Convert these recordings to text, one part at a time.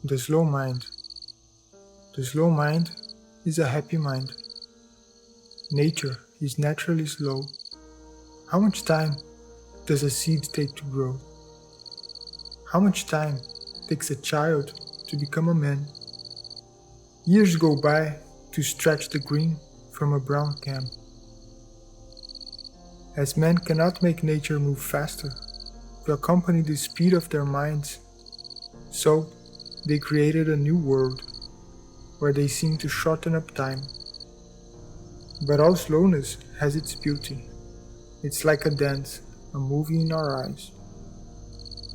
The slow mind. The slow mind is a happy mind. Nature is naturally slow. How much time does a seed take to grow? How much time takes a child to become a man? Years go by to stretch the green from a brown can. As men cannot make nature move faster to accompany the speed of their minds, so they created a new world where they seem to shorten up time. But all slowness has its beauty. It's like a dance, a movie in our eyes.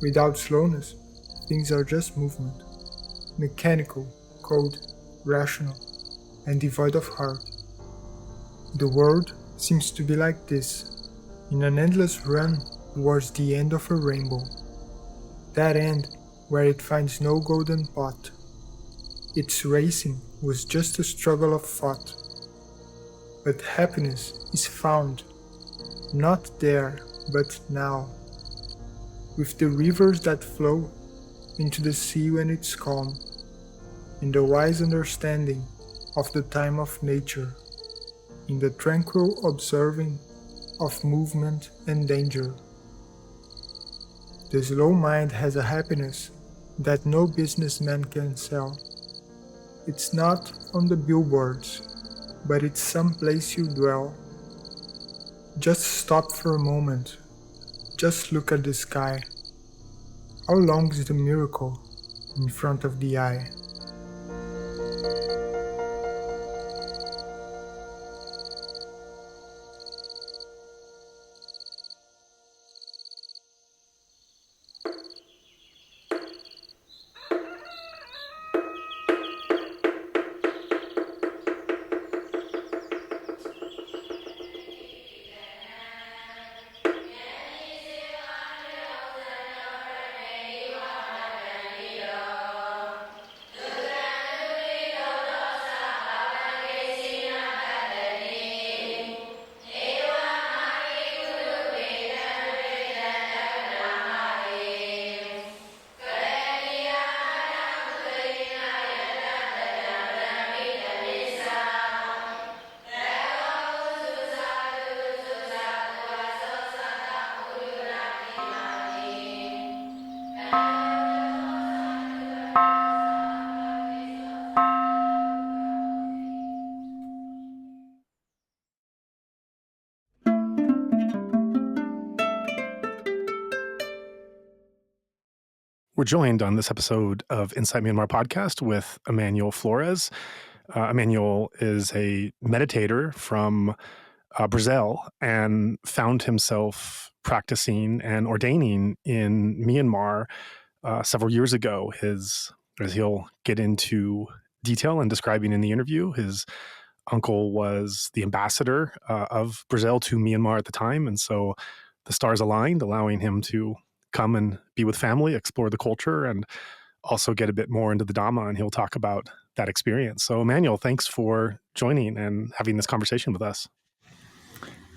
Without slowness, things are just movement, mechanical, cold, rational, and devoid of heart. The world seems to be like this, in an endless run towards the end of a rainbow. That end where it finds no golden pot. Its racing was just a struggle of thought. But happiness is found, not there, but now, with the rivers that flow into the sea when it's calm, in the wise understanding of the time of nature, in the tranquil observing of movement and danger. The slow mind has a happiness that no businessman can sell. It's not on the billboards, but it's some place you dwell. Just stop for a moment. Just look at the sky. How long is the miracle in front of the eye? We're joined on this episode of Inside Myanmar podcast with Emmanuel Flores. Emmanuel is a meditator from Brazil and found himself practicing and ordaining in Myanmar several years ago. As he'll get into detail and describing in the interview, his uncle was the ambassador of Brazil to Myanmar at the time. And so the stars aligned, allowing him to come and be with family, explore the culture, and also get a bit more into the Dhamma. And he'll talk about that experience. So, Emmanuel, thanks for joining and having this conversation with us.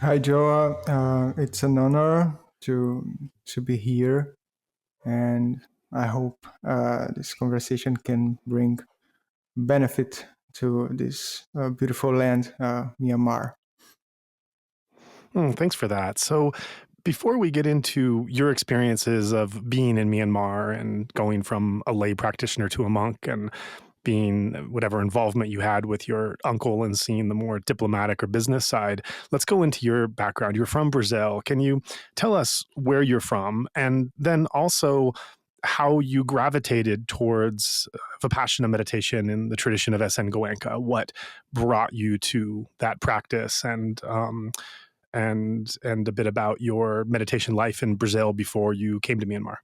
Hi, Joa. It's an honor to be here, and I hope this conversation can bring benefit to this beautiful land, Myanmar. Thanks for that. So, before we get into your experiences of being in Myanmar and going from a lay practitioner to a monk and being whatever involvement you had with your uncle and seeing the more diplomatic or business side, let's go into your background. You're from Brazil. Can you tell us where you're from and then also how you gravitated towards vipassana meditation in the tradition of SN Goenka? What brought you to that practice and a bit about your meditation life in Brazil before you came to Myanmar?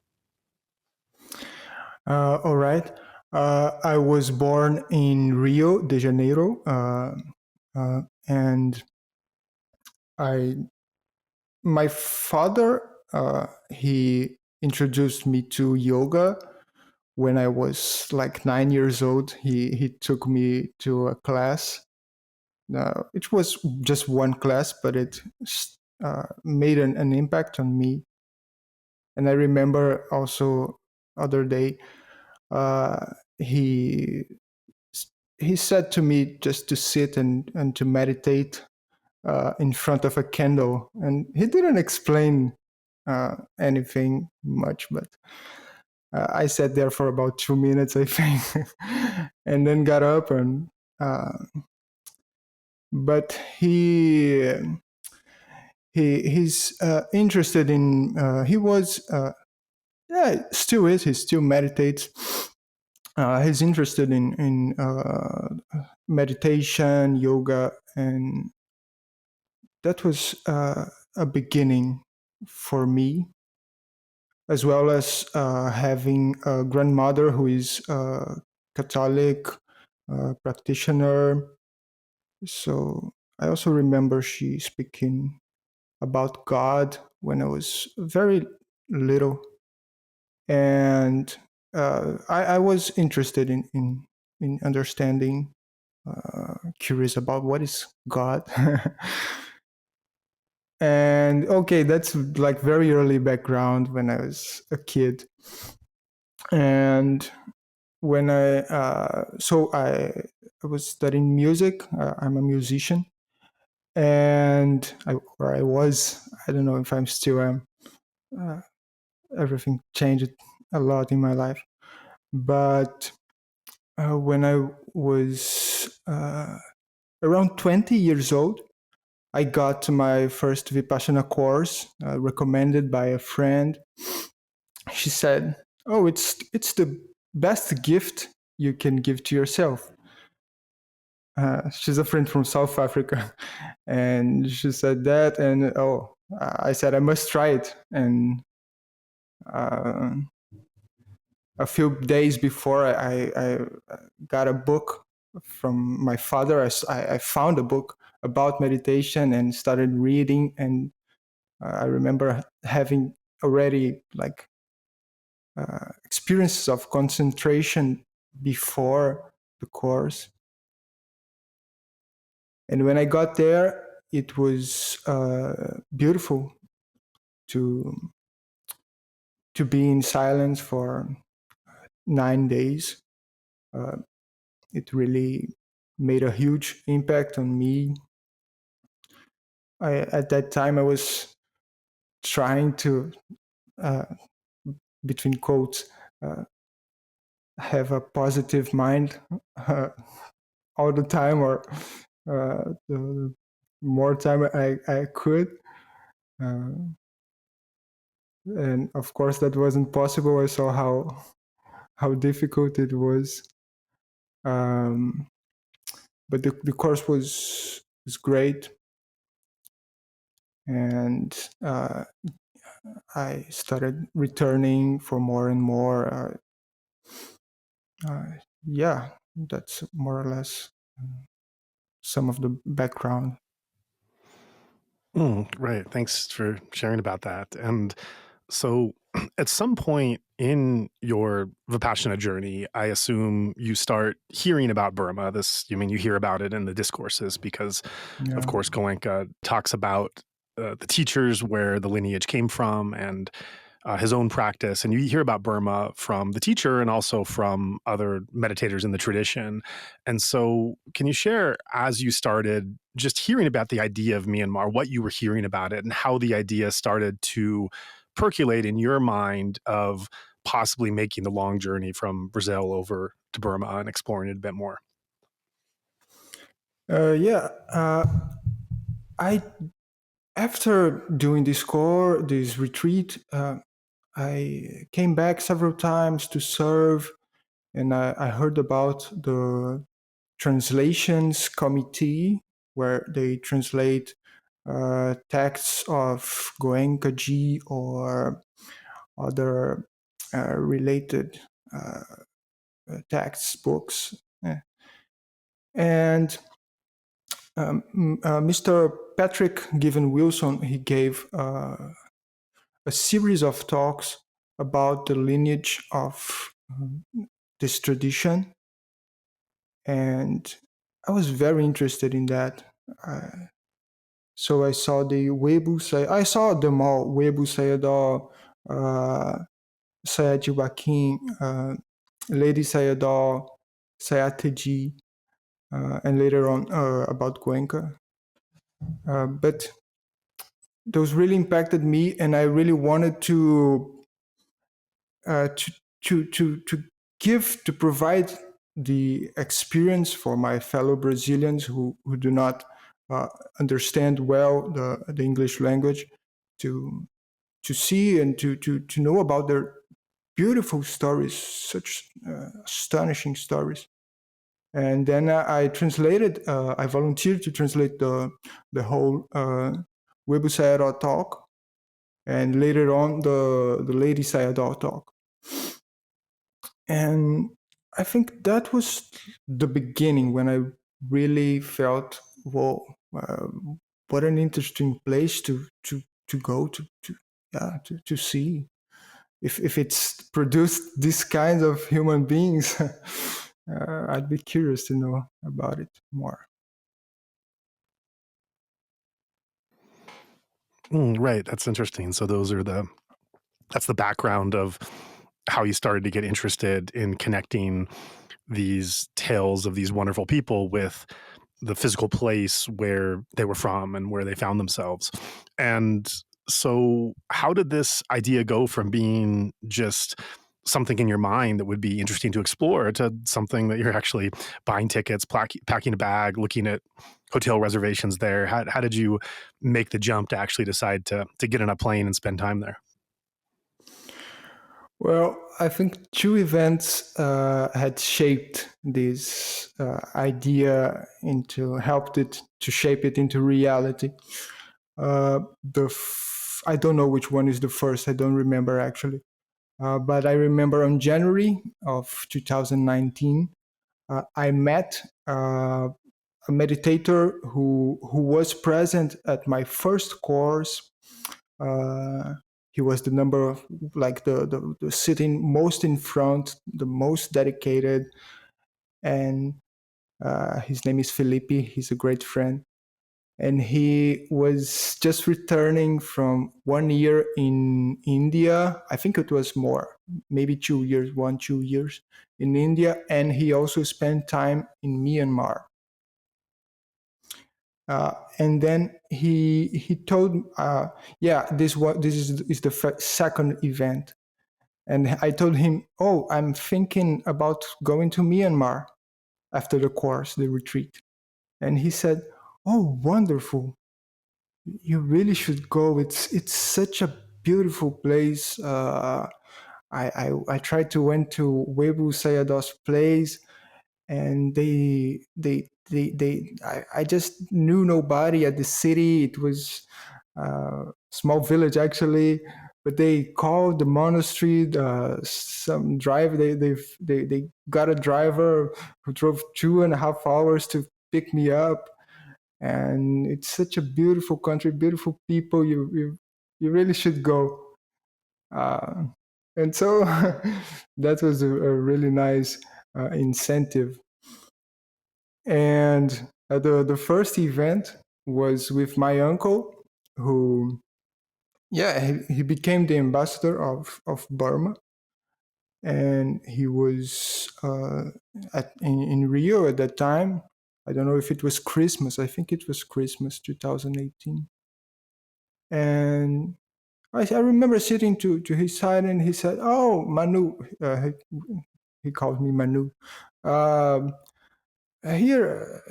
All right. I was born in Rio de Janeiro, and my father, he introduced me to yoga when I was like 9 years old. He took me to a class. It was just one class, but it made an impact on me. And I remember also other day, he he said to me just to sit and to meditate in front of a candle, and he didn't explain anything much, but I sat there for about 2 minutes, I think, and then got up and. But he's interested in. He was still is. He still meditates. He's interested in meditation, yoga, and that was a beginning for me, as well as having a grandmother who is a Catholic practitioner. So I also remember she speaking about God when I was very little, and I was interested in understanding, curious about what is God. And okay, that's like very early background when I was a kid. And when I was studying music. I'm a musician, and I was. I don't know if I'm still am. Everything changed a lot in my life, but when I was around 20 years old, I got my first vipassana course recommended by a friend. She said, "Oh, it's the best gift you can give to yourself." She's a friend from South Africa, and she said that, and I said I must try it. And a few days before, I got a book from my father. I found a book about meditation and started reading, and I remember having already like experiences of concentration before the course. And when I got there, it was beautiful to be in silence for 9 days. It really made a huge impact on me. At that time, I was trying to, between quotes, have a positive mind all the time, or the more time I could. And of course, that wasn't possible. I saw how difficult it was. But the course was great, and I started returning for more and more. Yeah, that's more or less some of the background. Right. Thanks for sharing about that. And so, at some point in your Vipassana journey, I assume you start hearing about Burma. You hear about it in the discourses because, of Yeah. course, Goenka talks about the teachers, where the lineage came from, and his own practice. And you hear about Burma from the teacher and also from other meditators in the tradition. And so, can you share, as you started just hearing about the idea of Myanmar, what you were hearing about it and how the idea started to percolate in your mind of possibly making the long journey from Brazil over to Burma and exploring it a bit more? Yeah. I After doing this retreat, I came back several times to serve, and I heard about the translations committee, where they translate texts of Goenka or other related texts, books. And Mr. Patrick Given Wilson, he gave a series of talks about the lineage of this tradition, and I was very interested in that. So I saw I saw them all: Webu Sayadaw, Sayagyi U Ba Khin, Ledi Sayadaw, Thet Gyi, and later on about Goenka. But those really impacted me, and I really wanted to provide the experience for my fellow Brazilians who do not understand well the English language, to see and to know about their beautiful stories, such astonishing stories. And then I translated. I volunteered to translate the whole Webu Sayadaw talk, and later on the Ledi Sayadaw talk. And I think that was the beginning when I really felt, whoa, what an interesting place to go to see. If it's produced this kind of human beings, I'd be curious to know about it more. Right. That's interesting. So that's the background of how you started to get interested in connecting these tales of these wonderful people with the physical place where they were from and where they found themselves. And so how did this idea go from being just something in your mind that would be interesting to explore to something that you're actually buying tickets, packing a bag, looking at hotel reservations there? How did you make the jump to actually decide to get on a plane and spend time there? Well, I think two events had shaped this helped it to shape it into reality. I don't know which one is the first. I don't remember actually. But I remember on January of 2019, I met a meditator who was present at my first course. He was the number of, like, the sitting most in front, the most dedicated, and his name is Felipe. He's a great friend, and he was just returning from 1 year in India. I think it was more, maybe 2 years, 2 years in India, and he also spent time in Myanmar. And then he told, this is the second event, and I told him, oh, I'm thinking about going to Myanmar after the course, the retreat. And he said, oh, wonderful, you really should go. It's such a beautiful place. I tried to went to Webu Sayadaw's place, and I just knew nobody at the city. It was a small village actually, but they called the monastery. Some driver, they got a driver who drove 2.5 hours to pick me up. And it's such a beautiful country, beautiful people. You really should go. And so that was a really nice incentive. And the first event was with my uncle, who, he became the ambassador of Burma, and he was in Rio at that time. I don't know if it was Christmas. I think it was Christmas 2018. And I remember sitting to his side, and he said, "Oh, Manu," he called me Manu. Um, Here,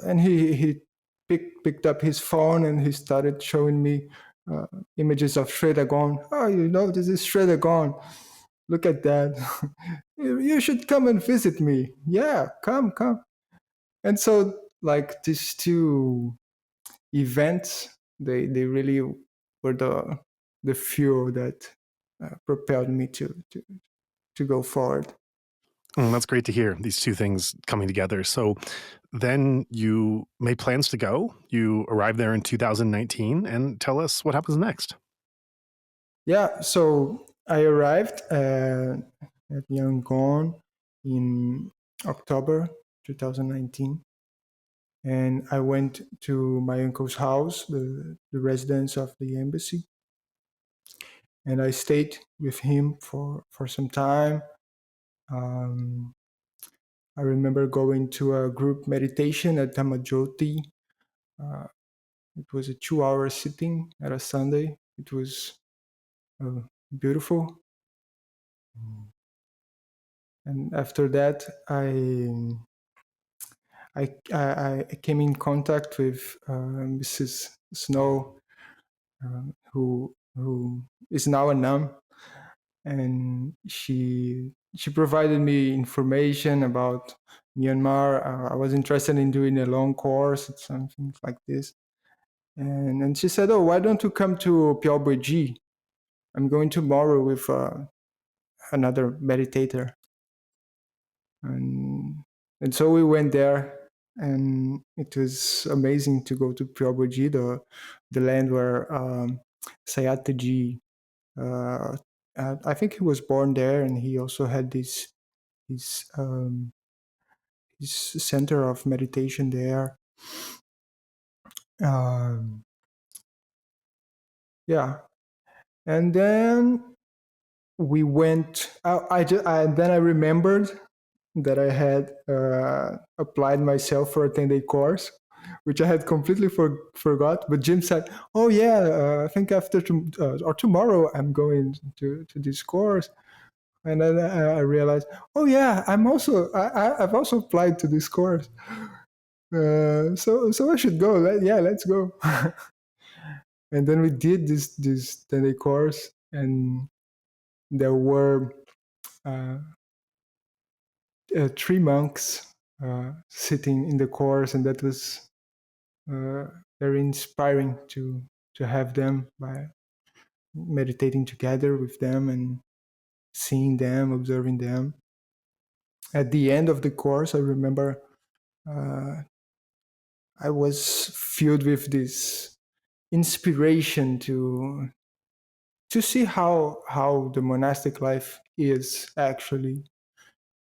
and he picked up his phone, and he started showing me uh, images of Shredagon. Oh, this is Shredagon. Look at that. You should come and visit me. Yeah, come. And so, like, these two events, they really were the fuel that propelled me to go forward. That's great to hear, these two things coming together. So then you made plans to go. You arrived there in 2019, and tell us what happens next. Yeah, so I arrived at Yangon in October 2019, and I went to my uncle's house, the residence of the embassy, and I stayed with him for some time. Um, I remember going to a group meditation at Dhamma Joti. It was a 2-hour sitting at a Sunday. It was beautiful. And after that, I came in contact with Mrs. Snow, who is now a nun, and she provided me information about Myanmar. I was interested in doing a long course, something like this, and she said, "Oh, why don't you come to Phyo Bui? I'm going tomorrow with another meditator." And so we went there, and it was amazing to go to Phyo Bui, the land where Thet Gyi, I think he was born there, and he also had his his center of meditation there. Um, yeah, and then we went. Then I remembered that I had applied myself for a 10-day course, which I had completely forgot. But Jim said, "Oh yeah, I think after or tomorrow I'm going to this course." And then I realized, "Oh yeah, I've also applied to this course. So I should go. Let's go." And then we did this 10-day course, and there were uh, 3 monks sitting in the course, and that was uh, very inspiring to have them, by meditating together with them and seeing them, observing them. At the end of the course, I remember uh, I was filled with this inspiration to see how the monastic life is actually.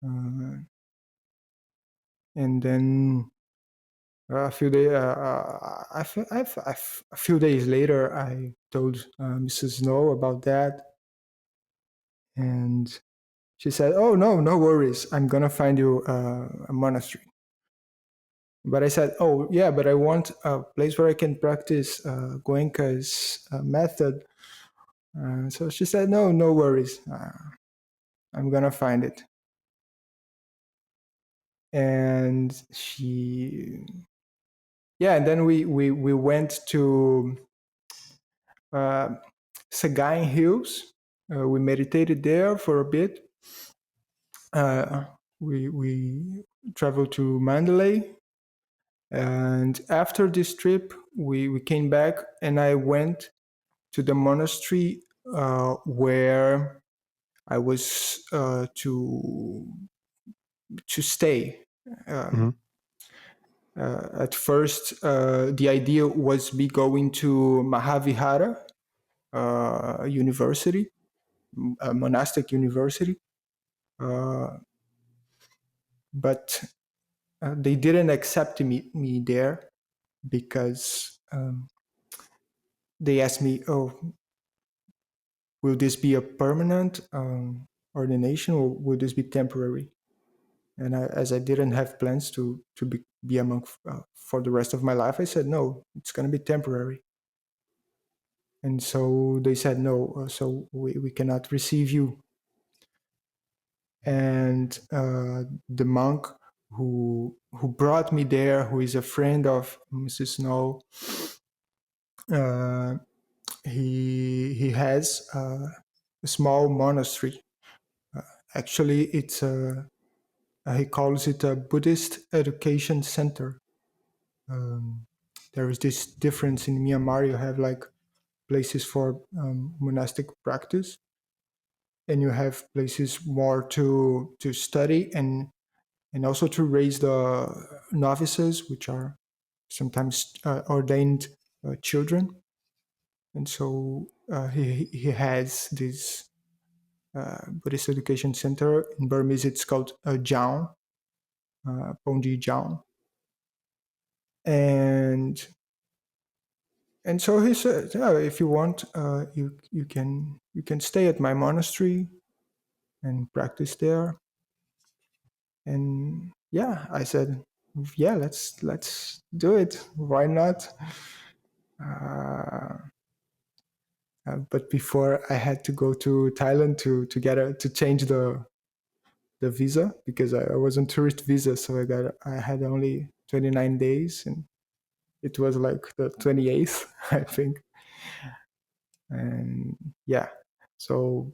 And then a few days later, I told Mrs. Snow about that, and she said, "Oh no worries. I'm gonna find you a monastery." But I said, "Oh yeah, but I want a place where I can practice Goenka's method." So she said, "No worries. I'm gonna find it." And and then we went to Sayagyi Hills. We meditated there for a bit. We traveled to Mandalay, and after this trip, we came back, and I went to the monastery where I was to stay. Mm-hmm. At first, the idea was me going to Mahavihara University, a monastic university, but they didn't accept me there because they asked me, "Oh, will this be a permanent ordination, or will this be temporary?" And as I didn't have plans to be a monk for the rest of my life, I said, "No, it's going to be temporary." And so they said, "No, so we cannot receive you." And the monk who brought me there, who is a friend of Mrs. Snow, uh, he has a small monastery. Actually, it's he calls it a Buddhist education center. There is this difference in Myanmar. You have like places for monastic practice, and you have places more to study and also to raise the novices, which are sometimes ordained children. And so he has this Buddhist education center. In Burmese, it's called Jaon, Pongji Jaon. And so he said, "Yeah, if you want, you can stay at my monastery and practice there." And yeah, I said, yeah, let's do it. Why not? Uh, but before I had to go to Thailand to change the visa because I was on tourist visa, so I had only 29 days, and it was like the 28th, I think. And yeah, so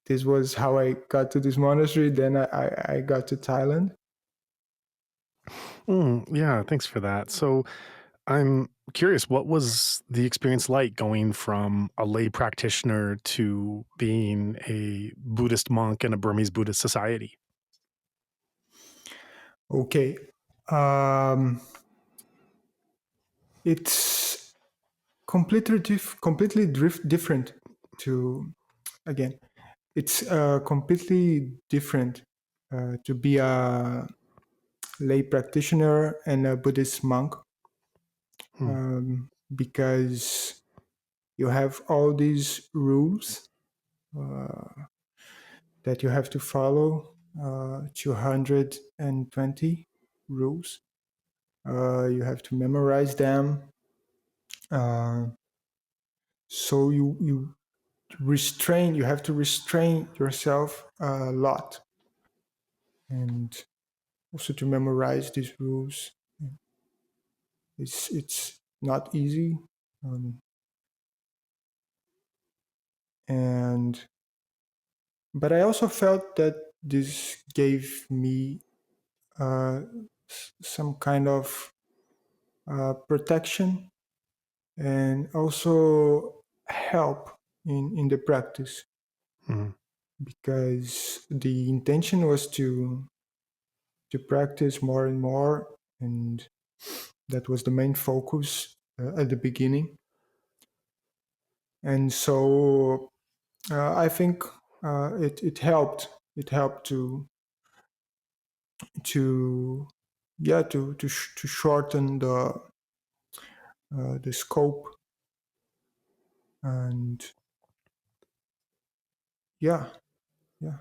this was how I got to this monastery. Then I got to Thailand. Yeah, thanks for that. So I'm curious, what was the experience like going from a lay practitioner to being a Buddhist monk in a Burmese Buddhist society? Okay. Um, it's different to, again, it's completely different to be a lay practitioner and a Buddhist monk, Hmm. because you have all these rules that you have to follow, 220 rules. You have to memorize them. Uh, so you have to restrain yourself a lot, and also to memorize these rules. It's not easy, um, and but I also felt that this gave me uh, some kind of protection and also help in the practice, Hmm. because the intention was to practice more and more, and that was the main focus at the beginning. And so I think it helped. It helped to yeah to shorten the scope, and yeah, yeah.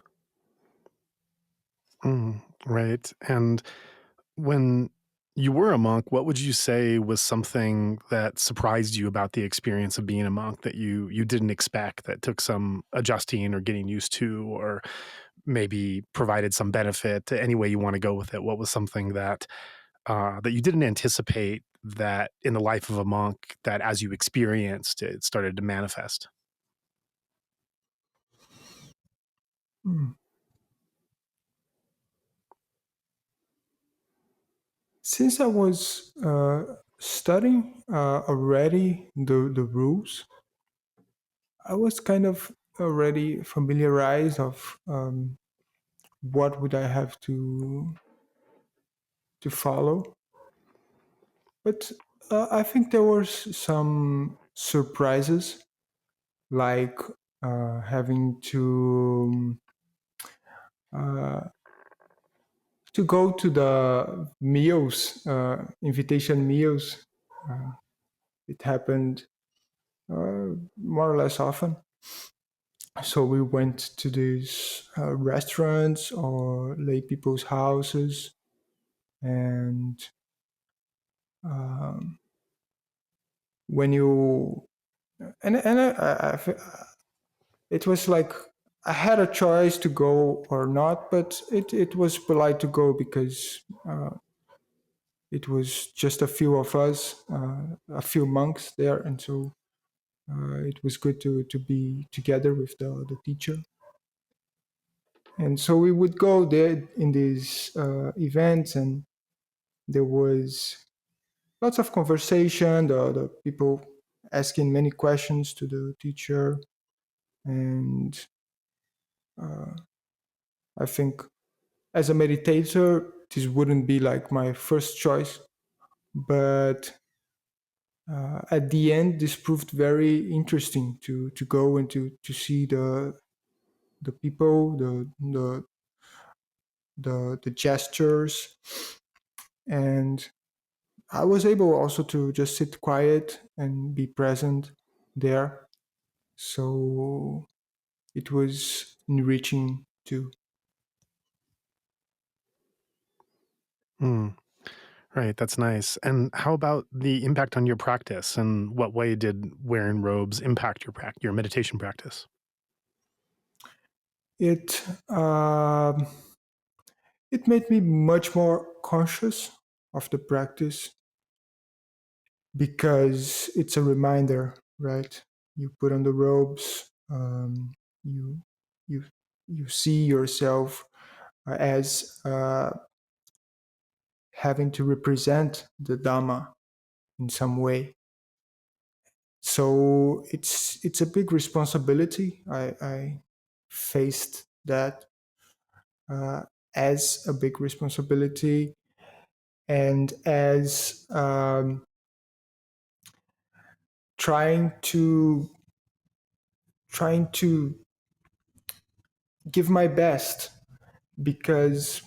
Right. And when you were a monk, what would you say was something that surprised you about the experience of being a monk that you didn't expect, that took some adjusting or getting used to, or maybe provided some benefit? Any way you want to go with it, what was something that you didn't anticipate, that in the life of a monk, that as you experienced it started to manifest? Mm. Since I was studying already the rules, I was kind of already familiarized of what would I have to follow. But I think there were some surprises, like having uh, to go to the meals, invitation meals. It happened more or less often. So we went to these restaurants or lay people's houses, and um, when you and it was like I had a choice to go or not, but it was polite to go because it was just a few of us, a few monks there, and so it was good to be together with the teacher. And so we would go there in these events, and there was lots of conversation, the people asking many questions to the teacher. And I think as a meditator, this wouldn't be like my first choice, but at the end, this proved very interesting to go and to see the people, the gestures, and I was able also to just sit quiet and be present there. So it was enriching too. Mm, right. That's nice. And how about the impact on your practice? And what way did wearing robes impact your meditation practice? It it made me much more conscious of the practice because it's a reminder, right? You put on the robes, you you you see yourself as having to represent the Dhamma in some way. So it's a big responsibility. I faced that uh, as a big responsibility, and as trying to trying to give my best, because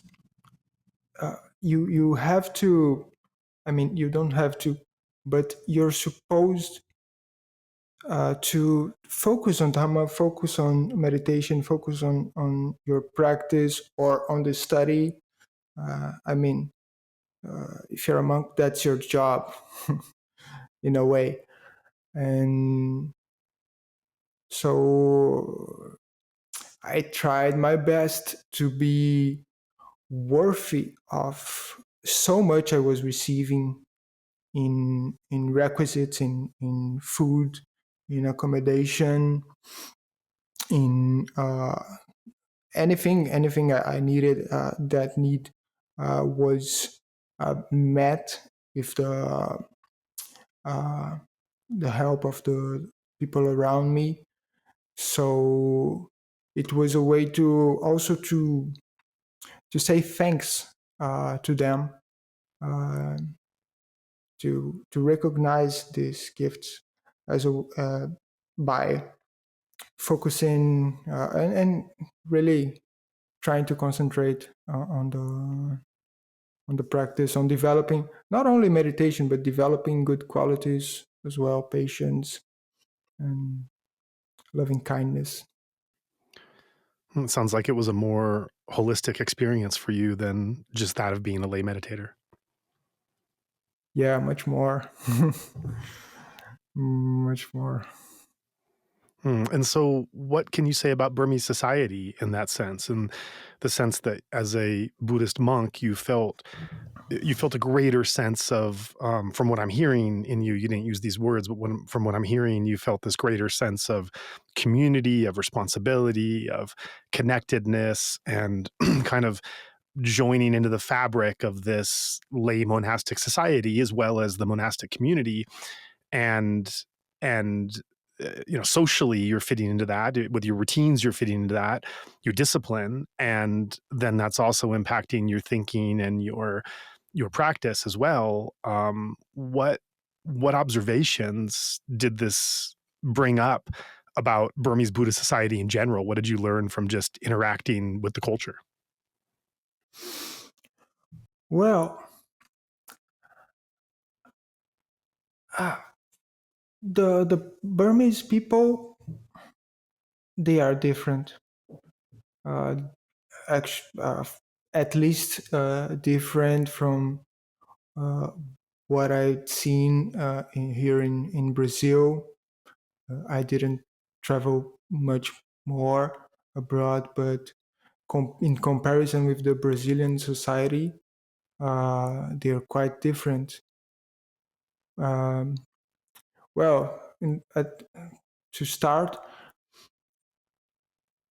you have to. I mean, you don't have to, but you're supposed to focus on Dhamma, focus on meditation, focus on your practice or on the study. I mean, if you're a monk, that's your job in a way. And so I tried my best to be worthy of so much I was receiving in requisites, in food, in accommodation, in anything I needed. That need was met with uh, the help of the people around me. So it was a way to also to say thanks to them, uh, to recognize these gifts as a by focusing and really trying to concentrate on the practice, on developing not only meditation but developing good qualities as well, patience and loving kindness. It sounds like it was a more holistic experience for you than just that of being a lay meditator. Yeah, much more. Much more. And so, what can you say about Burmese society in that sense? In the sense that, as a Buddhist monk, you felt a greater sense of, from what I'm hearing in you. You didn't use these words, but from what I'm hearing, you felt this greater sense of community, of responsibility, of connectedness, and kind of joining into the fabric of this lay monastic society as well as the monastic community. And and socially you're fitting into that with your routines, you're fitting into that, your discipline, and then that's also impacting your thinking and your practice as well. What observations did this bring up about Burmese Buddhist society in general? What did you learn from just interacting with the culture? Well, the Burmese people, they are different. Uh, actually, at least different from what I'd seen here in Brazil. I didn't travel much more abroad, but in comparison with the Brazilian society, they're quite different. Um, well, to start,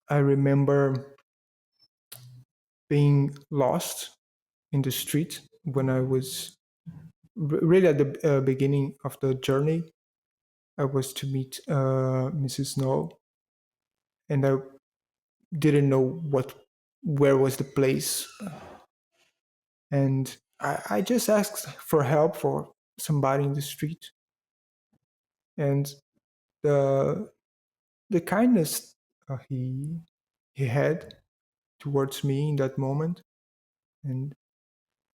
I remember being lost in the street when I was really at the beginning of the journey. I was to meet Mrs. Snow, and I didn't know where was the place, and I just asked for help for somebody in the street, and the the kindness he had towards me in that moment, and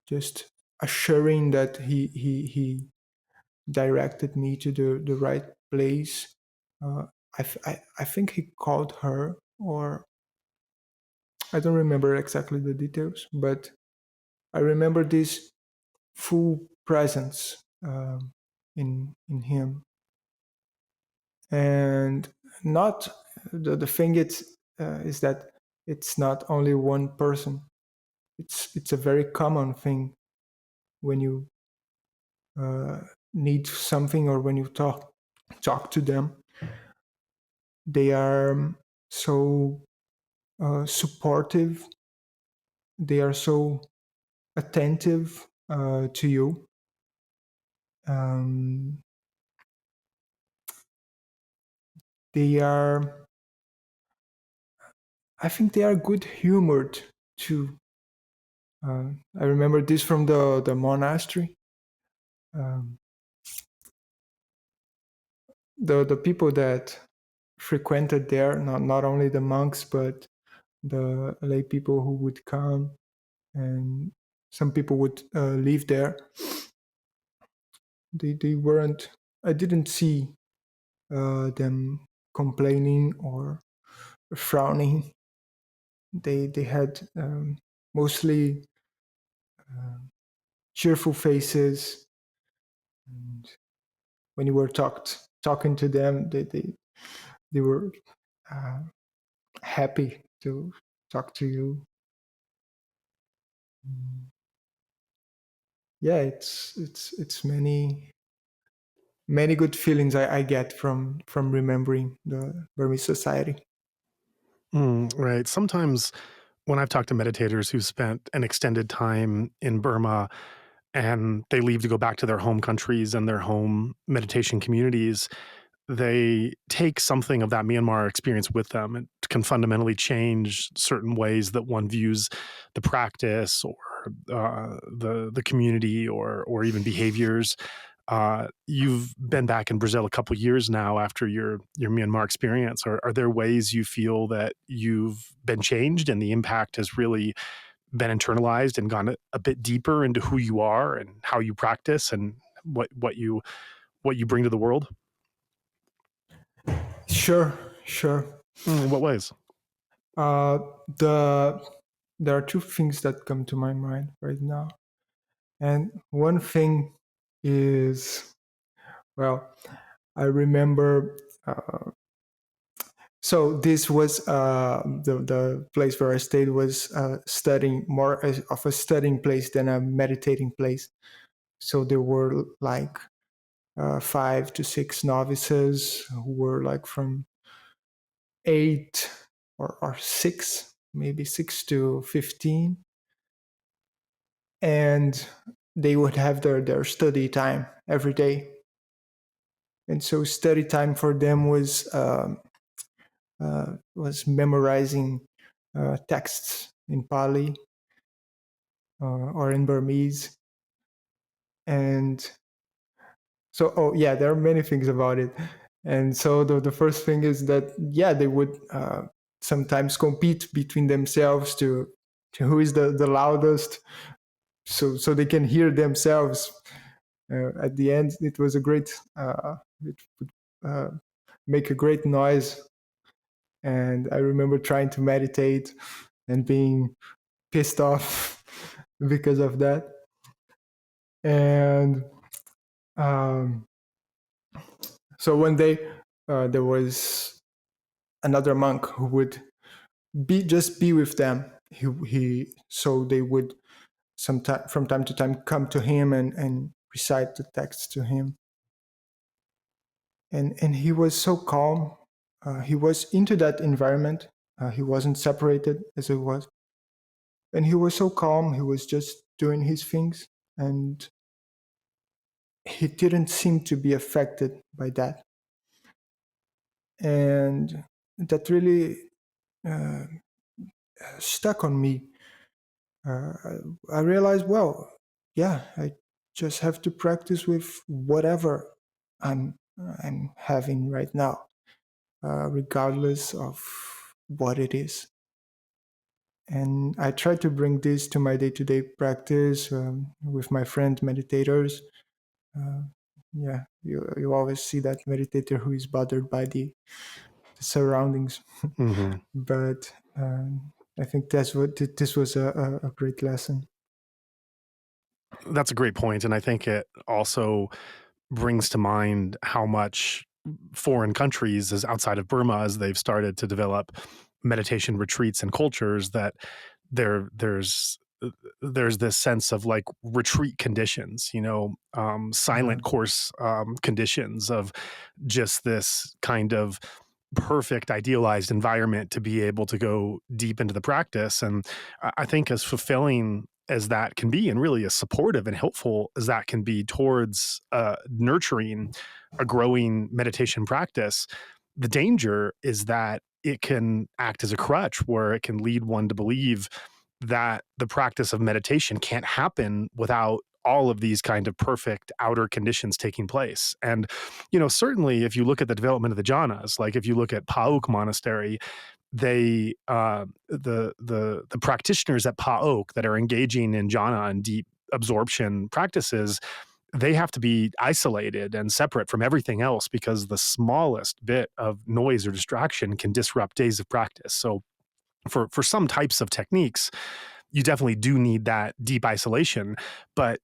just assuring that he directed me to the right place. Uh, I think he called her, or I don't remember exactly the details, but I remember this full presence in him, and not the thing is that it's not only one person. It's a very common thing when you need something or when you talk to them. They are so supportive. They are so attentive to you. Um, they are, I think, they are good humored too. I remember this from the monastery. Um, the people that frequented there, not only the monks but the lay people who would come, and some people would live there. They weren't. I didn't see them complaining or frowning. They had mostly cheerful faces, and when you were talking to them, they were uh, happy to talk to you. Yeah, it's many good feelings I get from remembering the Burmese society. Right. Sometimes when I've talked to meditators who spent an extended time in Burma and they leave to go back to their home countries and their home meditation communities, they take something of that Myanmar experience with them. It can fundamentally change certain ways that one views the practice or the community or even behaviors. You've been back in Brazil a couple years now after your Myanmar experience. Are there ways you feel that you've been changed and the impact has really been internalized and gone a bit deeper into who you are and how you practice and what you bring to the world? Sure. In what ways? Uh, the There are two things that come to my mind right now, and one thing is, well, I remember. So this was the place where I stayed was studying, more of a studying place than a meditating place. So there were like 5 to 6 novices who were like from 8 or 6, maybe 6 to 15, and they would have their study time every day. And so study time for them was memorizing texts in Pali or in Burmese. And so, oh yeah, there are many things about it. And so the first thing is that, yeah, they would sometimes compete between themselves to who is the loudest, so they can hear themselves. At the end, it was a great, it would uh, make a great noise. And I remember trying to meditate and being pissed off because of that. And um, so one day there was another monk who would be with them. He so they would sometime from time to time come to him and recite the text to him. And he was so calm. He was into that environment. He wasn't separated as it was, and he was so calm. He was just doing his things, and he didn't seem to be affected by that. And that really uh, stuck on me. uh, I realized, well, yeah, I just have to practice with whatever I'm having right now, regardless of what it is. And I try to bring this to my day-to-day practice with my friend meditators. Uh, yeah, you always see that meditator who is bothered by the surroundings, Mm-hmm. but I think that's what this was a great lesson. That's a great point, and I think it also brings to mind how much foreign countries, as outside of Burma, as they've started to develop meditation retreats and cultures, that there there's there's this sense of like retreat conditions, Yeah. silent course conditions of just this kind of perfect idealized environment to be able to go deep into the practice. And I think as fulfilling as that can be, and really as supportive and helpful as that can be towards nurturing a growing meditation practice, the danger is that it can act as a crutch where it can lead one to believe that the practice of meditation can't happen without all of these kind of perfect outer conditions taking place. And, certainly if you look at the development of the jhanas, like if you look at Pauk Monastery, they the practitioners at Paok that are engaging in jhana and deep absorption practices, they have to be isolated and separate from everything else because the smallest bit of noise or distraction can disrupt days of practice. So for some types of techniques, you definitely do need that deep isolation. But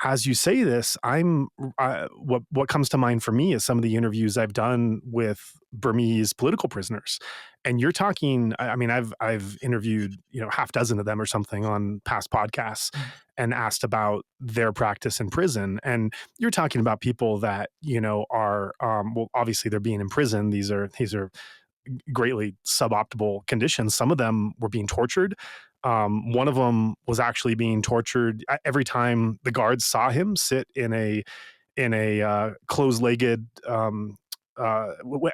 as you say this, what comes to mind for me is some of the interviews I've done with Burmese political prisoners, and you're talking. I mean, I've interviewed half dozen of them or something on past podcasts, Mm. and asked about their practice in prison. And you're talking about people that are well, obviously they're being imprisoned. These are greatly suboptimal conditions. Some of them were being tortured. One of them was actually being tortured every time the guards saw him sit in a closed-legged.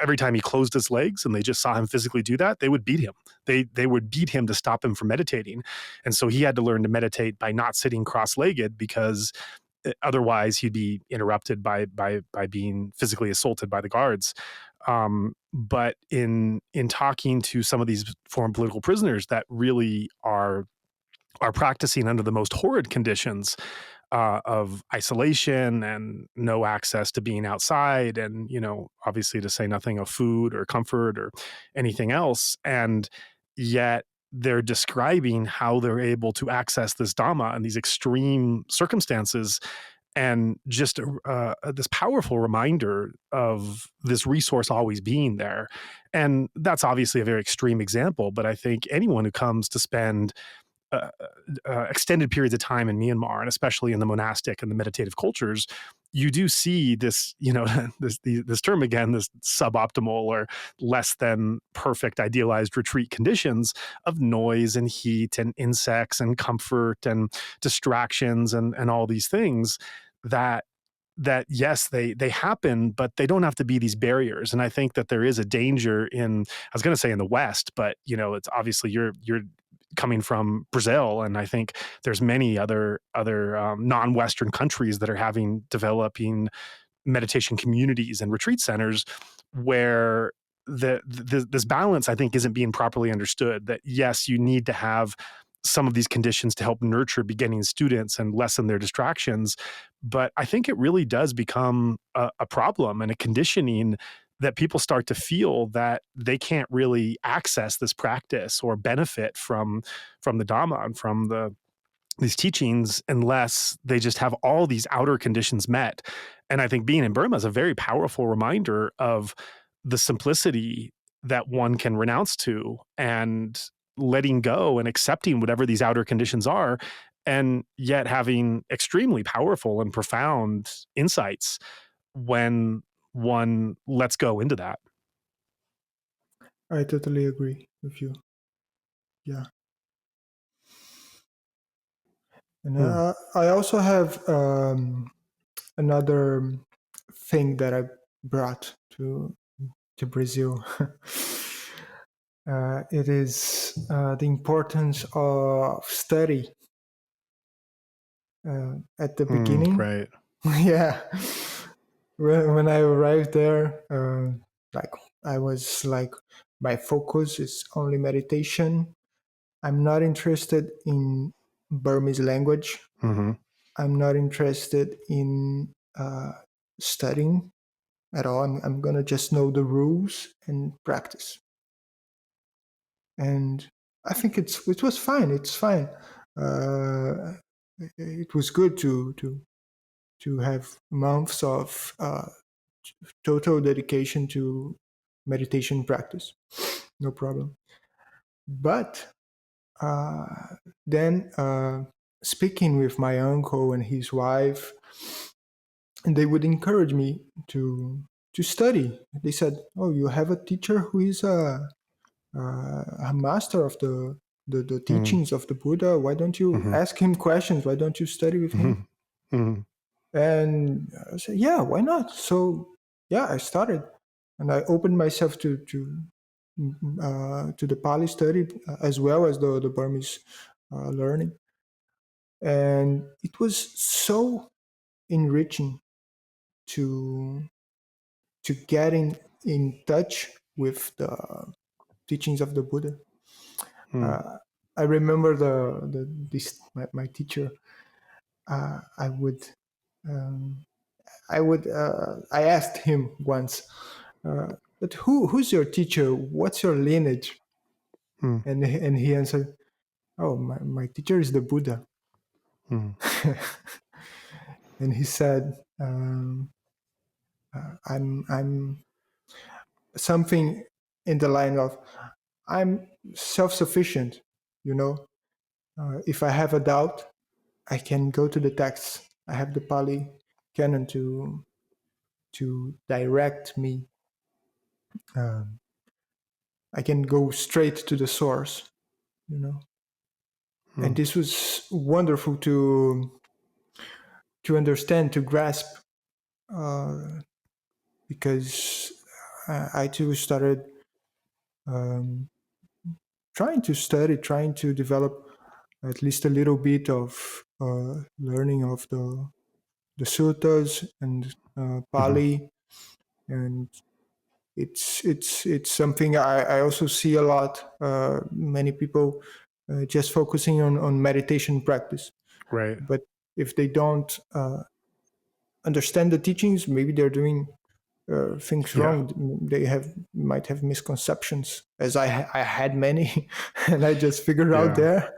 Every time he closed his legs and they just saw him physically do that, they would beat him. They would beat him to stop him from meditating, and so he had to learn to meditate by not sitting cross-legged because otherwise he'd be interrupted by being physically assaulted by the guards. But in talking to some of these foreign political prisoners that really are practicing under the most horrid conditions of isolation and no access to being outside, and obviously to say nothing of food or comfort or anything else, and yet they're describing how they're able to access this Dhamma in these extreme circumstances, and just this powerful reminder of this resource always being there. And that's obviously a very extreme example, but I think anyone who comes to spend uh, extended periods of time in Myanmar, and especially in the monastic and the meditative cultures, you do see this, this term again, this suboptimal or less than perfect idealized retreat conditions of noise and heat and insects and comfort and distractions and all these things that yes, they happen, but they don't have to be these barriers. And I think that there is a danger in, I was going to say in the West, but it's obviously you're coming from Brazil, and I think there's many other non-Western countries that are developing meditation communities and retreat centers where this balance, I think, isn't being properly understood. That yes, you need to have some of these conditions to help nurture beginning students and lessen their distractions, but I think it really does become a problem and a conditioning that people start to feel that they can't really access this practice or benefit from the Dhamma and from these teachings unless they just have all these outer conditions met. And I think being in Burma is a very powerful reminder of the simplicity that one can renounce to, and letting go and accepting whatever these outer conditions are, and yet having extremely powerful and profound insights when one lets go into that. I totally agree with you. Yeah. And Hmm. I also have another thing that I brought to Brazil. It is the importance of study at the beginning. Right. Yeah, when I arrived there, like I was like, my focus is only meditation. I'm not interested in Burmese language. Hmm. I'm not interested in studying at all. I'm gonna just know the rules and practice. And I think it was fine. It's fine. it was good to have months of total dedication to meditation practice. No problem. But then speaking with my uncle and his wife, and they would encourage me to study. They said, "Oh, you have a teacher who is a master of the Mm, teachings of the Buddha. Why don't you mhm, ask him questions? Why don't you study with him?" mhm, mhm, And I said, "Yeah, why not?" So yeah, I started, and I opened myself to the Pali study as well as the Burmese learning, and it was so enriching to get in touch with the teachings of the Buddha. mm, I remember my teacher. I would I asked him once, but who's your teacher? What's your lineage? mm, And he answered, "Oh, my teacher is the Buddha." mm, And he said, I'm something in the line of, "I'm self-sufficient, you know. If I have a doubt, I can go to the text. I have the Pali canon to direct me. Um, I can go straight to the source, you know." And mm. this was wonderful to understand, to grasp, uh, because I too started um, trying to study, trying to develop at least a little bit of learning of the suttas and Mhm. Pali, and it's something I also see a lot. Many people just focusing on meditation practice, Right. but if they don't understand the teachings, maybe they're doing things Yeah. wrong. They might have misconceptions, as I had many, and I just figured out Yeah. there.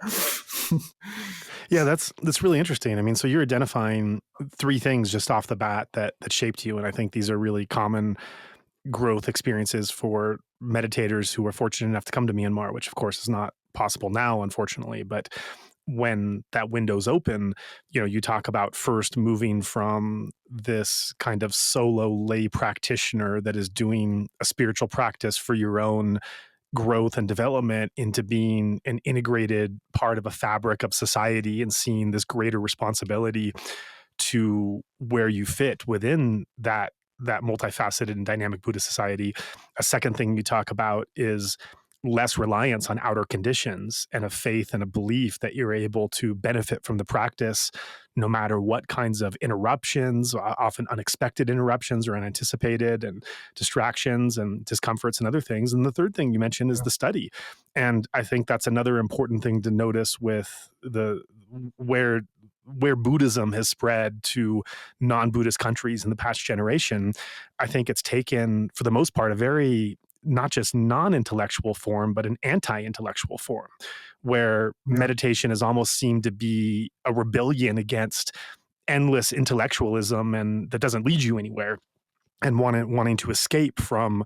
Yeah, that's really interesting. I mean, so you're identifying three things just off the bat that shaped you, and I think these are really common growth experiences for meditators who are fortunate enough to come to Myanmar, which of course is not possible now, unfortunately. But when that window's open, you talk about first moving from this kind of solo lay practitioner that is doing a spiritual practice for your own growth and development into being an integrated part of a fabric of society and seeing this greater responsibility to where you fit within that multifaceted and dynamic Buddhist society. A second thing you talk about is less reliance on outer conditions and a faith and a belief that you're able to benefit from the practice no matter what kinds of interruptions, often unexpected interruptions or unanticipated, and distractions and discomforts and other things. And the third thing you mentioned is Yeah, the study. And I think that's another important thing to notice with the where Buddhism has spread to non-Buddhist countries in the past generation. I think it's taken, for the most part, a very not just non-intellectual form, but an anti-intellectual form, where yeah, meditation has almost seemed to be a rebellion against endless intellectualism and that doesn't lead you anywhere, and wanting to escape from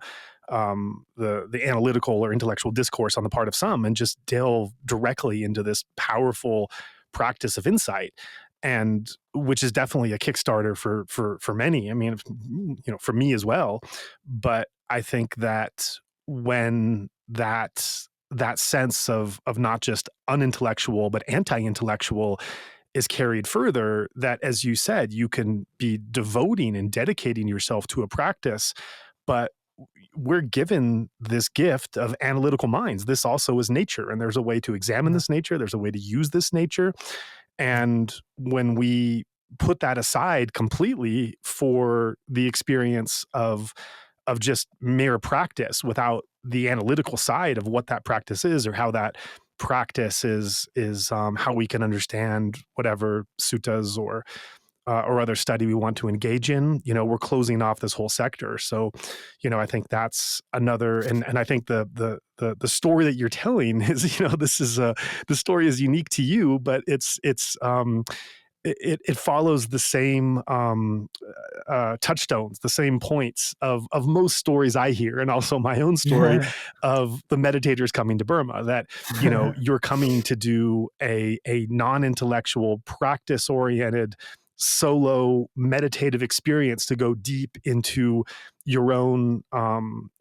the analytical or intellectual discourse on the part of some and just delve directly into this powerful practice of insight, and which is definitely a Kickstarter for many. I mean, for me as well. But I think that when that sense of not just unintellectual but anti-intellectual is carried further, that, as you said, you can be devoting and dedicating yourself to a practice, but we're given this gift of analytical minds. This also is nature, and there's a way to examine yeah, this nature. There's a way to use this nature. yeah, And when we put that aside completely for the experience of just mere practice without the analytical side of what that practice is or how that practice is how we can understand whatever suttas or or other study we want to engage in, we're closing off this whole sector. So, I think that's another, and I think the story that you're telling is, this is the story is unique to you, but it follows the same touchstones, the same points of most stories I hear, and also my own story Yeah. of the meditators coming to Burma. That you're coming to do a non-intellectual, practice-oriented, solo meditative experience to go deep into your own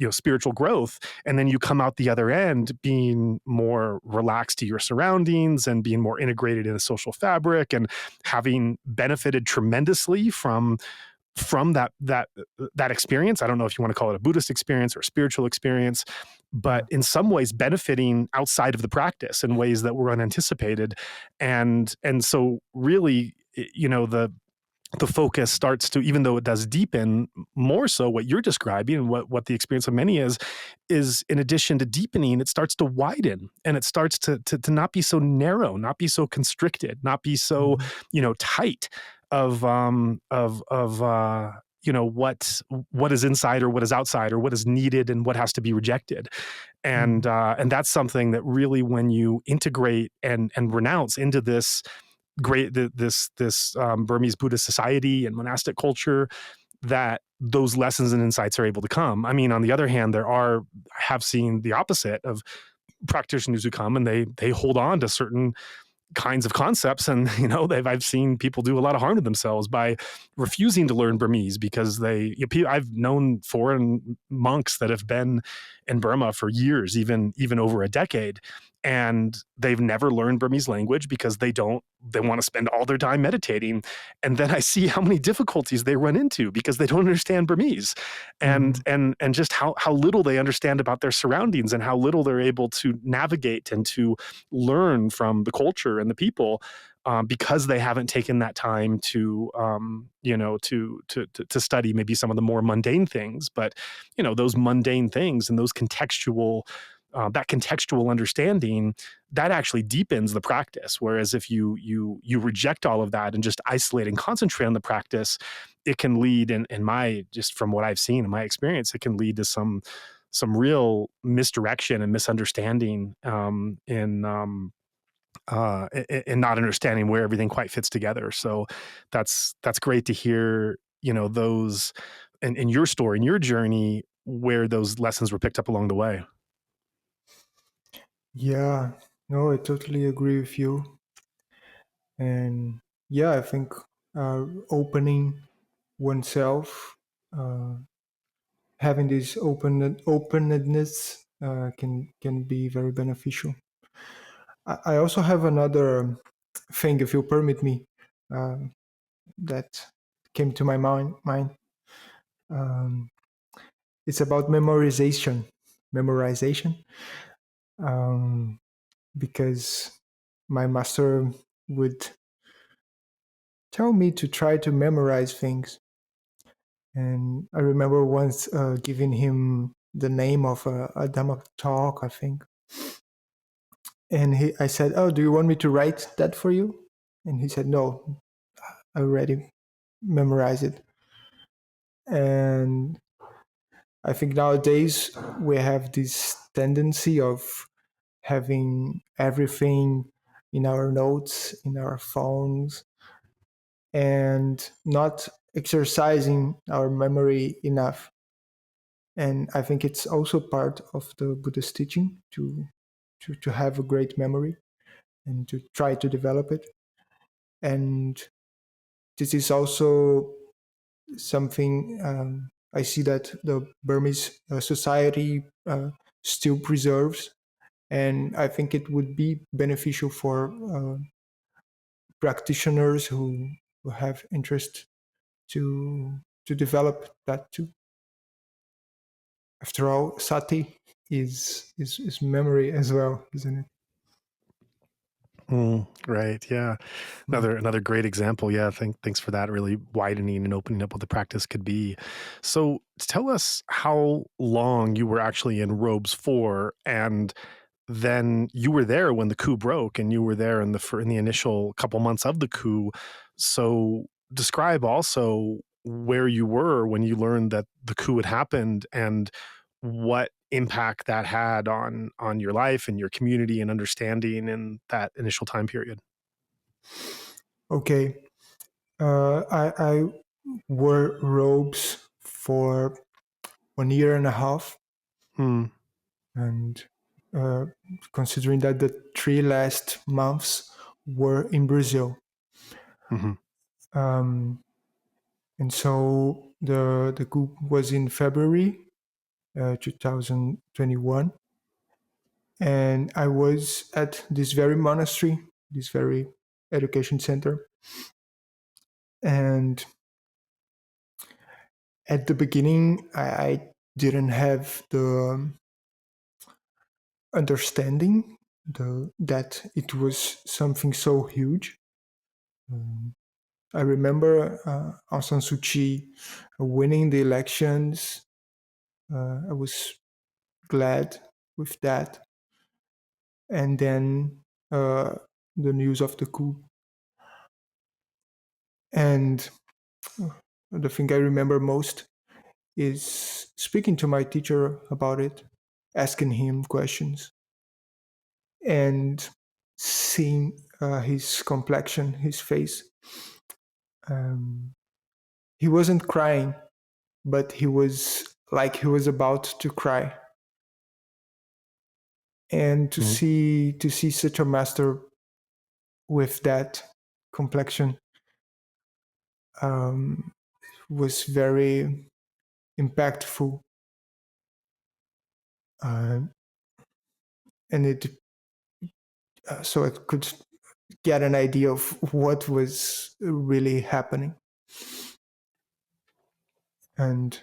spiritual growth, and then you come out the other end being more relaxed to your surroundings and being more integrated in a social fabric and having benefited tremendously from that experience. I don't know if you want to call it a Buddhist experience or a spiritual experience, but Yeah. in some ways benefiting outside of the practice in ways that were unanticipated. And so really, the focus starts to, even though it does deepen, more so what you're describing and what the experience of many is in addition to deepening, it starts to widen, and it starts to not be so narrow, not be so constricted, not be so, Mhm. tight of what is inside or what is outside or what is needed and what has to be rejected. Mhm. And that's something that really, when you integrate and renounce into this Burmese Buddhist society and monastic culture, that those lessons and insights are able to come. I mean, on the other hand, I have seen the opposite of practitioners who come and they hold on to certain kinds of concepts, and I've seen people do a lot of harm to themselves by refusing to learn Burmese because I've known foreign monks that have been in Burma for years, even over a decade, and they've never learned Burmese language because they want to spend all their time meditating. And then I see how many difficulties they run into because they don't understand Burmese, and Mhm. just how little they understand about their surroundings and how little they're able to navigate and to learn from the culture and the people, because they haven't taken that time to study maybe some of the more mundane things. But those mundane things and those contextual that contextual understanding, that actually deepens the practice. Whereas if you reject all of that and just isolate and concentrate on the practice, it can lead, in my, just from what I've seen in my experience, it can lead to some real misdirection and misunderstanding, in not understanding where everything quite fits together. So that's great to hear, those in your story, in your journey, where those lessons were picked up along the way. Yeah. No, I totally agree with you. And yeah, I think opening oneself, uh, having this openness can be very beneficial. I also have another thing, if you permit me, uh, that came to my mind. Um, it's about memorization, um, because my master would tell me to try to memorize things. And I remember once giving him the name of a Dhamma talk, I think. And I said, "Oh, do you want me to write that for you?" And he said, "No, I already memorized it." And I think nowadays we have this tendency of having everything in our notes, in our phones, and not exercising our memory enough. And I think it's also part of the Buddhist teaching to have a great memory and to try to develop it. And this is also something I see that the Burmese society still preserves. And I think it would be beneficial for practitioners who have interest to develop that too. After all, sati is memory as well, isn't it? Right. Yeah. Mm. Another great example. Yeah. Thanks for that. Really widening and opening up what the practice could be. So tell us how long you were actually in robes for, and then you were there when the coup broke, and you were there in the initial couple months of the coup. So describe also where you were when you learned that the coup had happened and what impact that had on your life and your community and understanding in that initial time period. Okay. I wore robes for 1 year and a half, Hmm. and uh, considering that the 3 last months were in Brazil. Hmm. Um, and so the coup was in February 2021, and I was at this very monastery, this very education center, and at the beginning I didn't have the understanding that it was something so huge. Um, I remember Aung San Suu Kyi winning the elections. I was glad with that. And then the news of the coup. And the thing I remember most is speaking to my teacher about it, asking him questions, and seeing his complexion, his face. Um, he wasn't crying, but he was like he was about to cry. And to see such a master with that complexion um, was very impactful, uh, and it so I could get an idea of what was really happening. And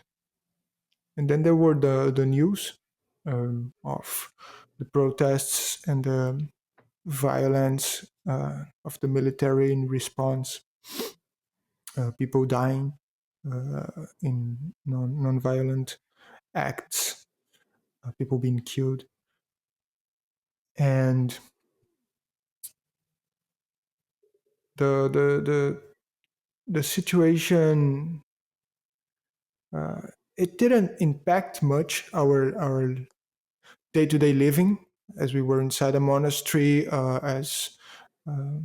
then there were the news of the protests and the violence of the military in response, people dying in non-violent acts, people being killed, and the the situation, uh, it didn't impact much our day-to-day living, as we were inside a monastery. As a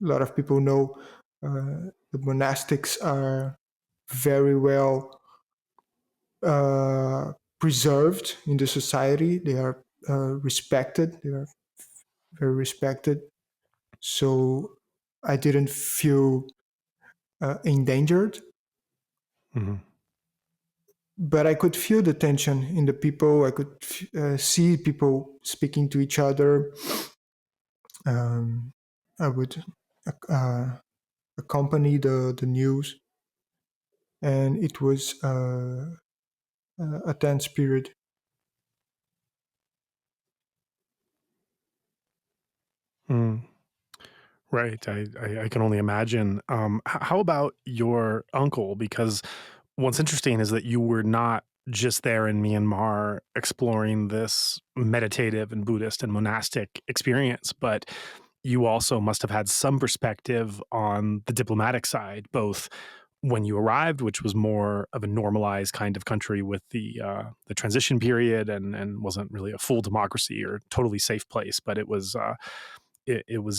lot of people know, the monastics are very well preserved in the society. They are respected. They are very respected. So I didn't feel endangered, Hmm. but I could feel the tension in the people. I could see people speaking to each other. I would uh, accompany the news, and it was a tense period. Mm. Right. I can only imagine. How about your uncle? Because what's interesting is that you were not just there in Myanmar exploring this meditative and Buddhist and monastic experience, but you also must have had some perspective on the diplomatic side, both when you arrived, which was more of a normalized kind of country with the transition period and wasn't really a full democracy or totally safe place, but it was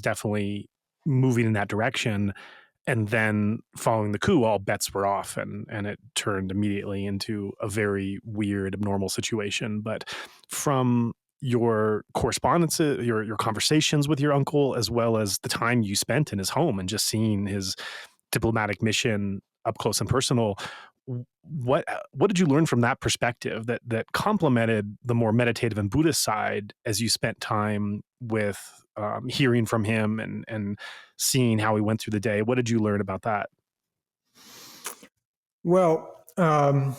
definitely moving in that direction. And then following the coup, all bets were off, and it turned immediately into a very weird, abnormal situation. But from your correspondence, your conversations with your uncle, as well as the time you spent in his home and just seeing his diplomatic mission up close and personal, what did you learn from that perspective that complemented the more meditative and Buddhist side as you spent time with hearing from him and seeing how he went through the day? What did you learn about that? Well, I'm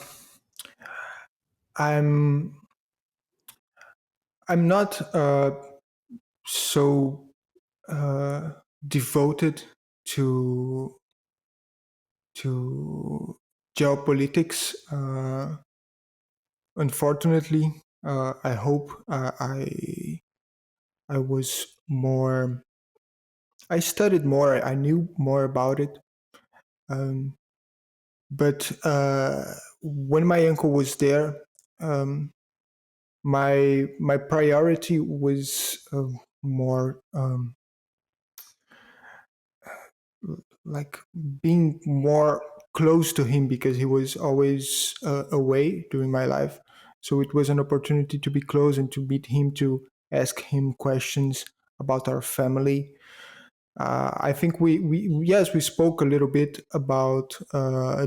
I'm not so devoted to to geopolitics. Unfortunately, I hope I was more. I studied more. I knew more about it, But when my uncle was there, my priority was more like being more close to him, because he was always away during my life. So it was an opportunity to be close and to meet him, to ask him questions about our family. I think we spoke a little bit about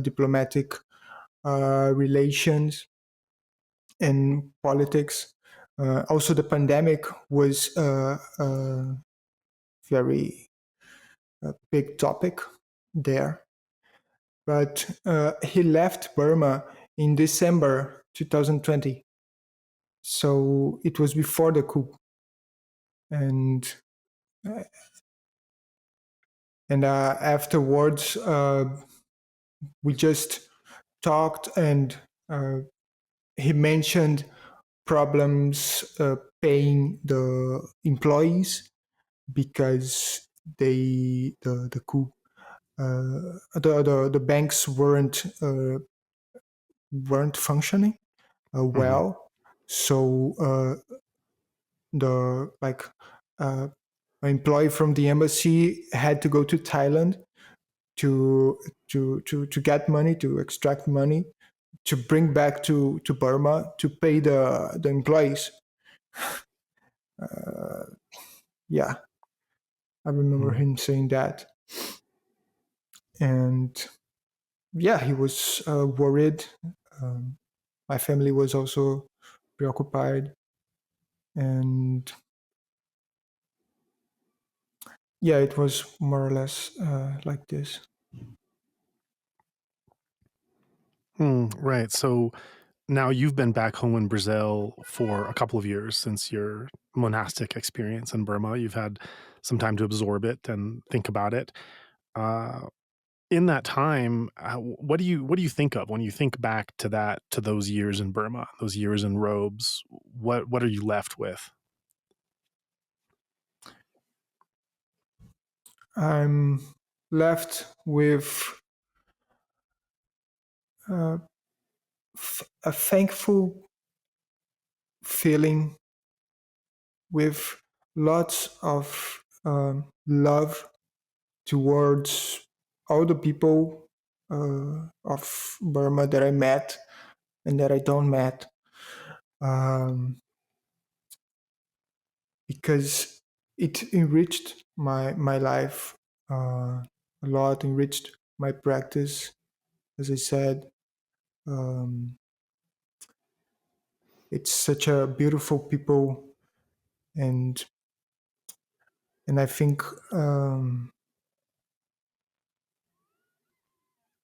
diplomatic relations and politics. Also, the pandemic was a very big topic there. But he left Burma in December 2020. So it was before the coup. And afterwards, we just talked, and he mentioned problems paying the employees, because the coup, the banks weren't functioning well. So the like an employee from the embassy had to go to Thailand to get money, to extract money, to bring back to Burma to pay the employees. Yeah, I remember him saying that. And yeah, he was worried. My family was also preoccupied. And yeah, it was more or less like this. Right. So now you've been back home in Brazil for a couple of years since your monastic experience in Burma. You've had some time to absorb it and think about it. In that time, what do you think of when you think back to those years in Burma, those years in robes? What are you left with? I'm left with a thankful feeling, with lots of love towards all the people of Burma that I met and that I don't met, because it enriched my life a lot, enriched my practice. As I said, it's such a beautiful people, and I think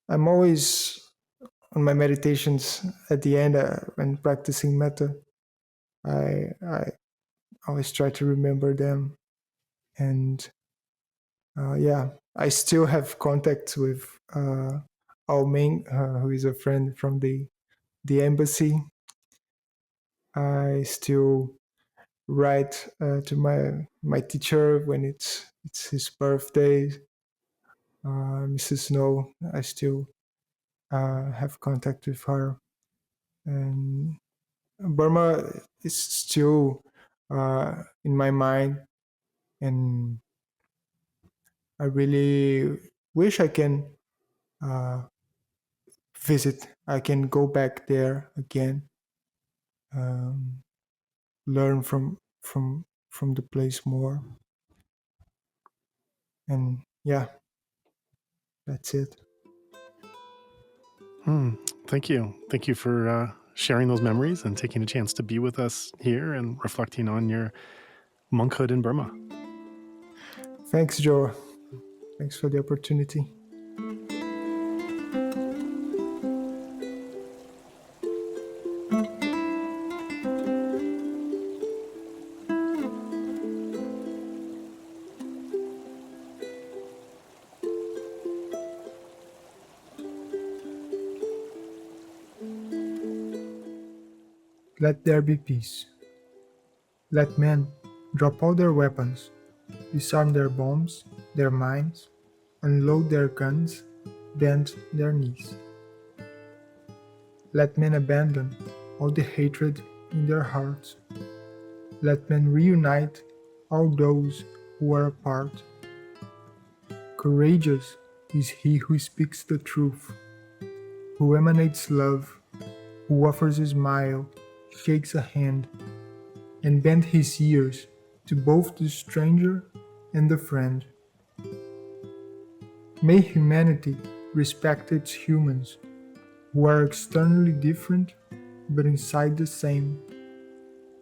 I'm always on my meditations at the end when practicing metta. I always try to remember them, and yeah, I still have contact with Ao Ming, who is a friend from the embassy. I still write to my teacher when it's his birthday, Mrs. Snow. I still have contact with her, and Burma is still in my mind, and I really wish I can visit. I can go back there again, learn from the place more, and yeah, that's it. Thank you. Thank you for sharing those memories and taking a chance to be with us here and reflecting on your monkhood in Burma. Thanks, Joe. Thanks for the opportunity. Let there be peace. Let men drop all their weapons, disarm their bombs, their mines, unload their guns, bend their knees. Let men abandon all the hatred in their hearts. Let men reunite all those who are apart. Courageous is he who speaks the truth, who emanates love, who offers a smile, shakes a hand, and bends his ears to both the stranger and the friend. May humanity respect its humans, who are externally different but inside the same,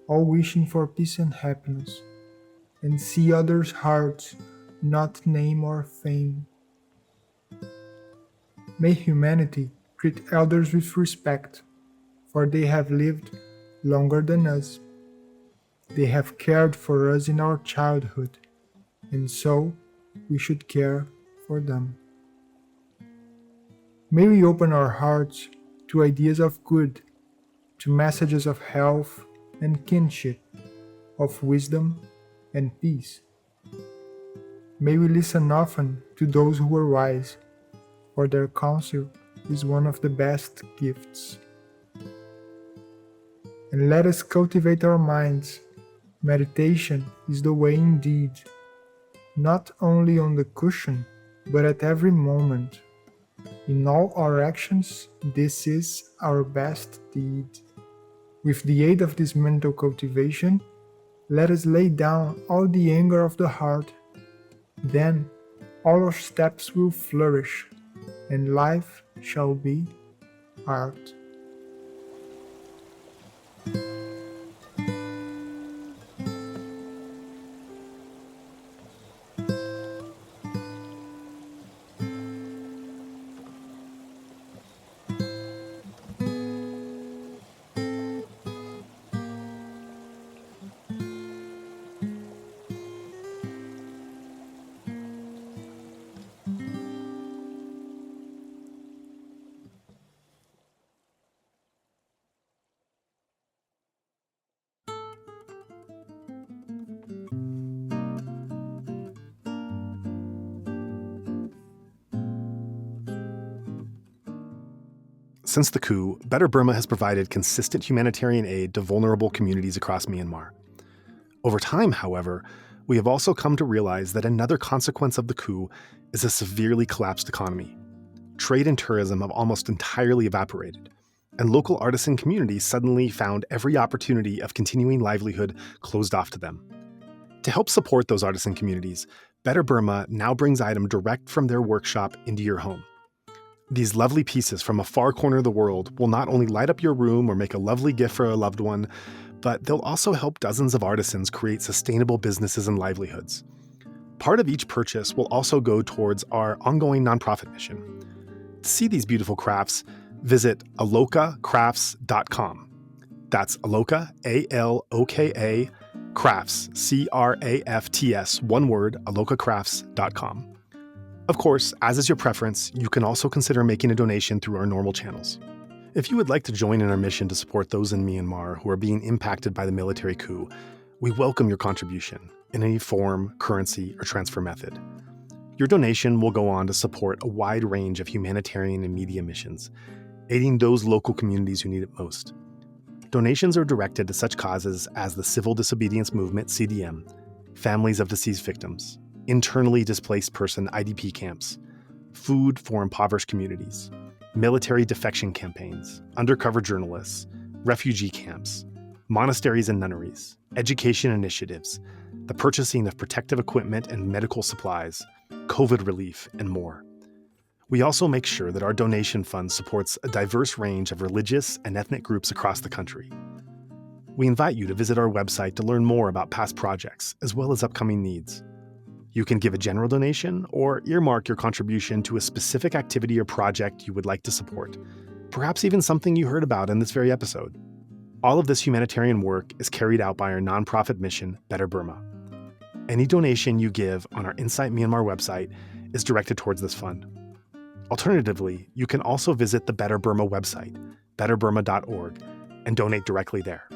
all wishing for peace and happiness, and see others' hearts, not name or fame. May humanity treat elders with respect, for they have lived longer than us. They have cared for us in our childhood, and so we should care for them. May we open our hearts to ideas of good, to messages of health and kinship, of wisdom and peace. May we listen often to those who are wise, for their counsel is one of the best gifts. And let us cultivate our minds. Meditation is the way indeed, not only on the cushion, but at every moment. In all our actions, this is our best deed. With the aid of this mental cultivation, let us lay down all the anger of the heart. Then all our steps will flourish, and life shall be art. Since the coup, Better Burma has provided consistent humanitarian aid to vulnerable communities across Myanmar. Over time, however, we have also come to realize that another consequence of the coup is a severely collapsed economy. Trade and tourism have almost entirely evaporated, and local artisan communities suddenly found every opportunity of continuing livelihood closed off to them. To help support those artisan communities, Better Burma now brings items direct from their workshop into your home. These lovely pieces from a far corner of the world will not only light up your room or make a lovely gift for a loved one, but they'll also help dozens of artisans create sustainable businesses and livelihoods. Part of each purchase will also go towards our ongoing nonprofit mission. To see these beautiful crafts, visit alokacrafts.com. That's Aloka, A-L-O-K-A, crafts, C-R-A-F-T-S, one word, alokacrafts.com. Of course, as is your preference, you can also consider making a donation through our normal channels. If you would like to join in our mission to support those in Myanmar who are being impacted by the military coup, we welcome your contribution in any form, currency, or transfer method. Your donation will go on to support a wide range of humanitarian and media missions, aiding those local communities who need it most. Donations are directed to such causes as the Civil Disobedience Movement, CDM, families of deceased victims, internally displaced person IDP camps, food for impoverished communities, military defection campaigns, undercover journalists, refugee camps, monasteries and nunneries, education initiatives, the purchasing of protective equipment and medical supplies, COVID relief, and more. We also make sure that our donation fund supports a diverse range of religious and ethnic groups across the country. We invite you to visit our website to learn more about past projects, as well as upcoming needs. You can give a general donation or earmark your contribution to a specific activity or project you would like to support, perhaps even something you heard about in this very episode. All of this humanitarian work is carried out by our nonprofit mission, Better Burma. Any donation you give on our Insight Myanmar website is directed towards this fund. Alternatively, you can also visit the Better Burma website, betterburma.org, and donate directly there.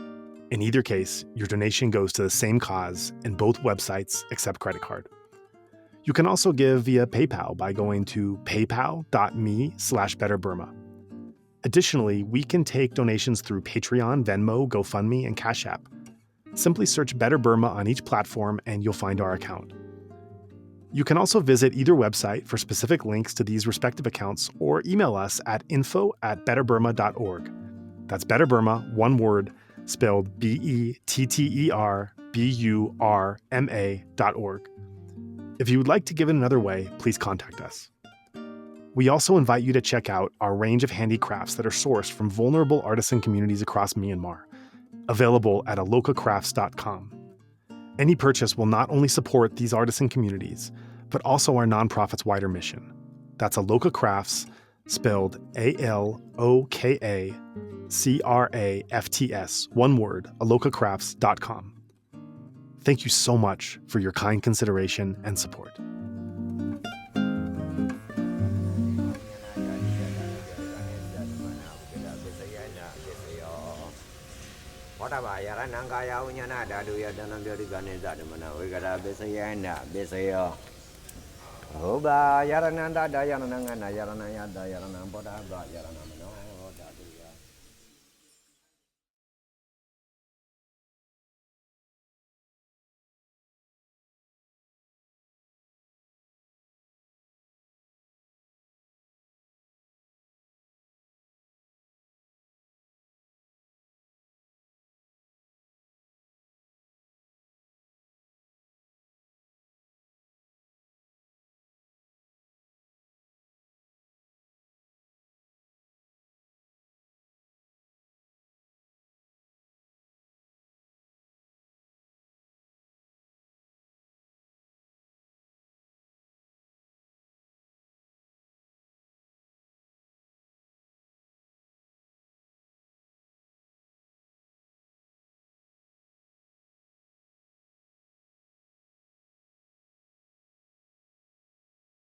In either case, your donation goes to the same cause, and both websites accept credit card. You can also give via PayPal by going to paypal.me/betterburma. Additionally, we can take donations through Patreon, Venmo, GoFundMe, and Cash App. Simply search Better Burma on each platform and you'll find our account. You can also visit either website for specific links to these respective accounts or email us at info@betterburma.org. That's Better Burma, one word, spelled BETTERBURMA.org. If you would like to give it another way, please contact us. We also invite you to check out our range of handicrafts that are sourced from vulnerable artisan communities across Myanmar, available at alokacrafts.com. Any purchase will not only support these artisan communities, but also our nonprofit's wider mission. That's Aloka Crafts, spelled ALOKACRAFTS, one word, alokacrafts.com. Thank you so much for your kind consideration and support. Oba yarananda dayananga yaranaya dayanam boda yaranam